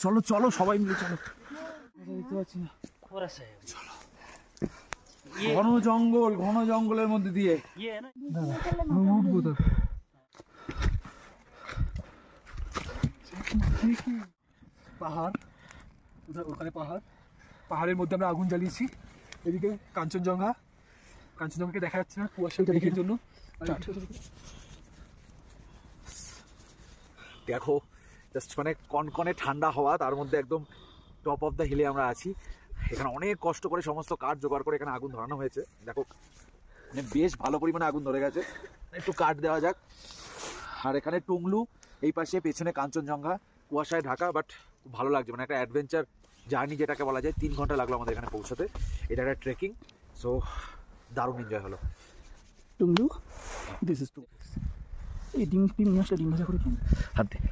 চলো চলো সবাই মিলে চলো। ঘন জঙ্গল, ঘন জঙ্গলের মধ্যে দিয়ে পাহাড়, ওখানে পাহাড়, পাহাড়ের মধ্যে আমরা আগুন জ্বালিয়েছি। এদিকে কাঞ্চনজঙ্ঘা, কাঞ্চনজঙ্ঘাকে দেখা যাচ্ছে না কুয়াশা দেখার জন্য। দেখো জাস্ট মানে কনকনে ঠান্ডা হওয়া, তার মধ্যে একদম টপ অফ দ্য হিলে আমরা আছি। এখানে অনেক কষ্ট করে সমস্ত কাঠ জোগাড় করে এখানে আগুন ধরানো হয়েছে। দেখো মানে বেশ ভালো পরিমাণে আগুন ধরে গেছে, একটু কাঠ দেওয়া যাক। আর এখানে টুংলু, এই পাশে পেছনে কাঞ্চনজঙ্ঘা, কুয়াশায় ঢাকা, বাট খুব ভালো লাগছে। মানে একটা অ্যাডভেঞ্চার জার্নি যেটাকে বলা যায়। 3 ঘন্টা লাগলো আমাদের এখানে পৌঁছাতে। এটা একটা ট্রেকিং, সো দারুণ এনজয় হলো। টুংলু, দিস ইজ টু এই ডিম নিয়ে আসলে ডিম ভাজা করে খেয়ে হাত দিয়ে